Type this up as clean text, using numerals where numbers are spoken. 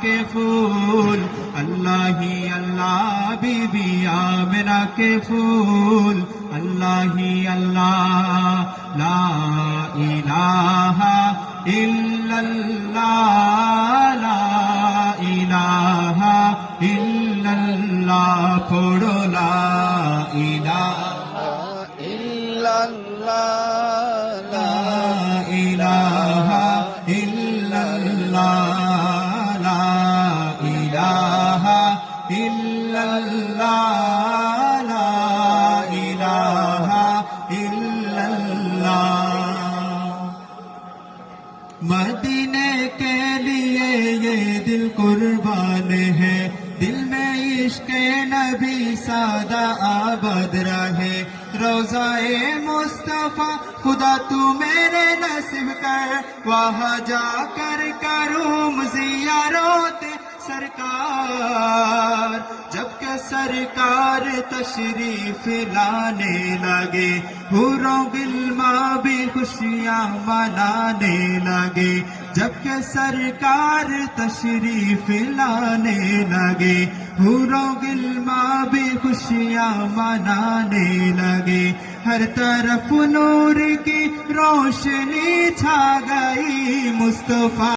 کے پھول، اللہ ہی اللہ be be Amna کے پھول، اللہ ہی اللہ، لا الہ الا اللہ، لا الہ الا اللہ، پڑھو لا الہ الا اللہ، لا الہ الا اللہ، لا الہ الا اللہ، لا الہ الا اللہ۔ مدینے کے لیے یہ دل قربان ہے، دل میں عشق نبی سادہ آباد رہے، روضہ مصطفیٰ خدا تو میرے نصیب کر، وہاں جا کر کروں زیارت سرکار۔ جب کہ سرکار تشریف لانے لگے، حوروں غلماں بھی خوشیاں منانے لگے، جب کہ سرکار تشریف لانے لگے، حوروں غلماں بھی خوشیاں منانے لگے، ہر طرف نور کی روشنی چھا گئی، مصطفیٰ